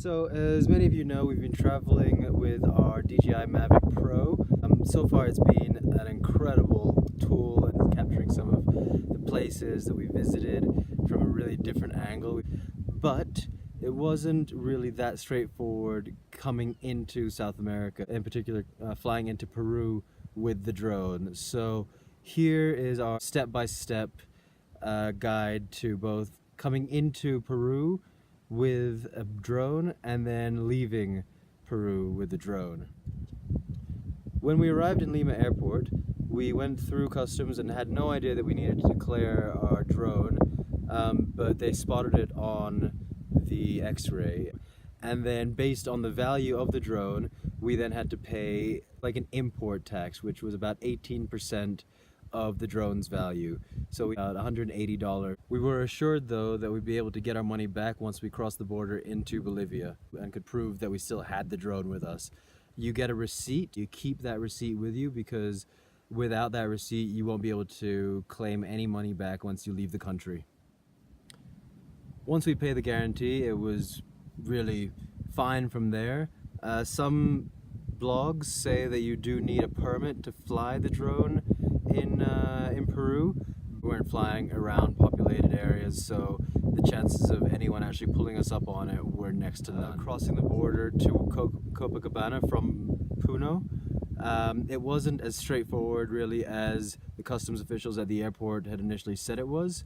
So, as many of you know, we've been traveling with our DJI Mavic Pro. So far it's been an incredible tool in capturing some of the places that we visited from a really different angle. But it wasn't really that straightforward coming into South America, in particular flying into Peru with the drone. So here is our step-by-step guide to both coming into Peru with a drone and then leaving Peru with the drone. When we arrived in Lima airport, we went through customs and had no idea that we needed to declare our drone, but they spotted it on the X-ray. And then based on the value of the drone, we then had to pay like an import tax, which was about 18% of the drone's value. So we got $180. We were assured though that we'd be able to get our money back once we crossed the border into Bolivia and could prove that we still had the drone with us. You get a receipt, you keep that receipt with you because without that receipt you won't be able to claim any money back once you leave the country. Once we pay the guarantee, it was really fine from there. Some blogs say that you do need a permit to fly the drone in Peru. We weren't flying around populated areas, so the chances of anyone actually pulling us up on it were next to none. Crossing the border to Copacabana from Puno, it wasn't as straightforward really as the customs officials at the airport had initially said it was.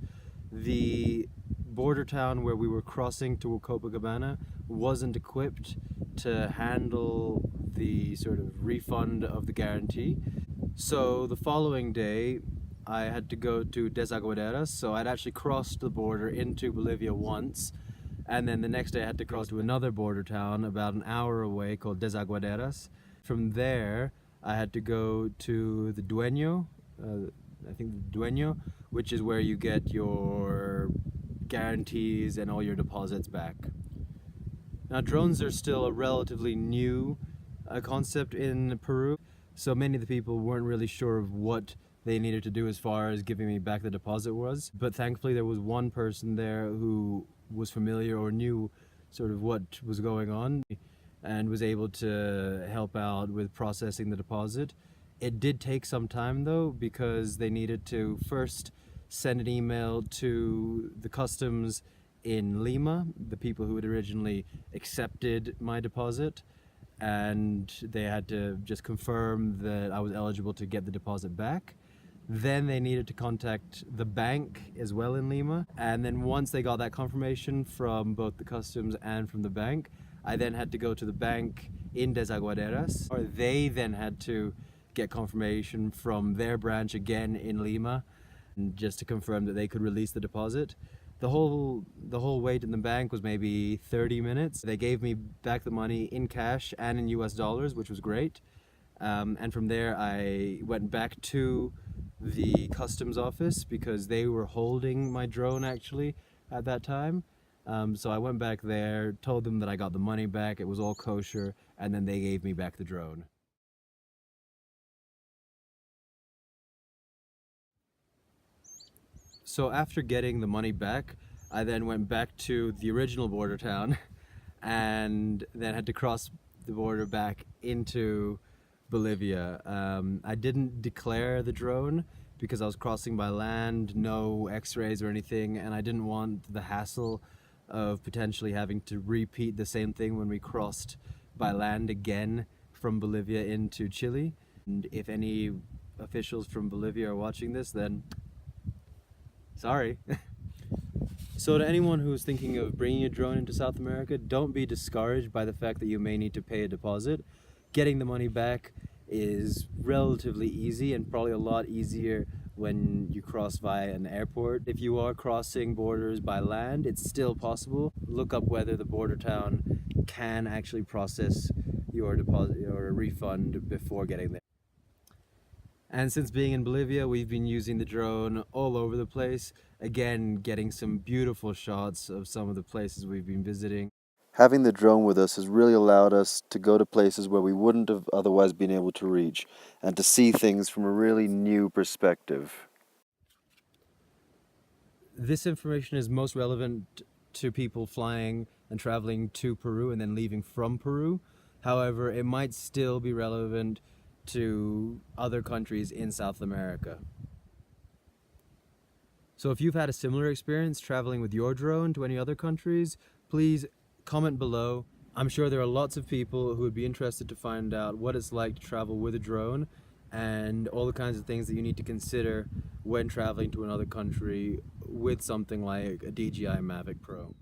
The border town where we were crossing to Copacabana wasn't equipped to handle the sort of refund of the guarantee. So the following day I had to go to Desaguaderas, so I'd actually crossed the border into Bolivia once, and then the next day I had to cross to another border town about an hour away called Desaguaderas. From there I had to go to the Dueño, which is where you get your guarantees and all your deposits back. Now drones are still a relatively new concept in Peru, so many of the people weren't really sure of what they needed to do as far as giving me back the deposit was, but thankfully there was one person there who was familiar or knew sort of what was going on and was able to help out with processing the deposit. It did take some time though, because they needed to first send an email to the customs in Lima, the people who had originally accepted my deposit, and they had to just confirm that I was eligible to get the deposit back. Then they needed to contact the bank as well in Lima, and then once they got that confirmation from both the customs and from the bank, I then had to go to the bank in Desaguaderas, or they then had to get confirmation from their branch again in Lima, just to confirm that they could release the deposit. The whole wait in the bank was maybe 30 minutes. They gave me back the money in cash and in US dollars, which was great. And from there I went back to the customs office because they were holding my drone actually at that time. So I went back there, told them that I got the money back, it was all kosher, and then they gave me back the drone. So after getting the money back, I then went back to the original border town and then had to cross the border back into Bolivia. I didn't declare the drone because I was crossing by land, no x-rays or anything, and I didn't want the hassle of potentially having to repeat the same thing when we crossed by land again from Bolivia into Chile. And if any officials from Bolivia are watching this, then sorry. So to anyone who's thinking of bringing a drone into South America, don't be discouraged by the fact that you may need to pay a deposit. Getting the money back is relatively easy and probably a lot easier when you cross via an airport. If you are crossing borders by land, it's still possible. Look up whether the border town can actually process your deposit or a refund before getting there. And since being in Bolivia, we've been using the drone all over the place. Again, getting some beautiful shots of some of the places we've been visiting. Having the drone with us has really allowed us to go to places where we wouldn't have otherwise been able to reach and to see things from a really new perspective. This information is most relevant to people flying and traveling to Peru and then leaving from Peru. However, it might still be relevant to other countries in South America. So if you've had a similar experience traveling with your drone to any other countries, please comment below. I'm sure there are lots of people who would be interested to find out what it's like to travel with a drone and all the kinds of things that you need to consider when traveling to another country with something like a DJI Mavic Pro.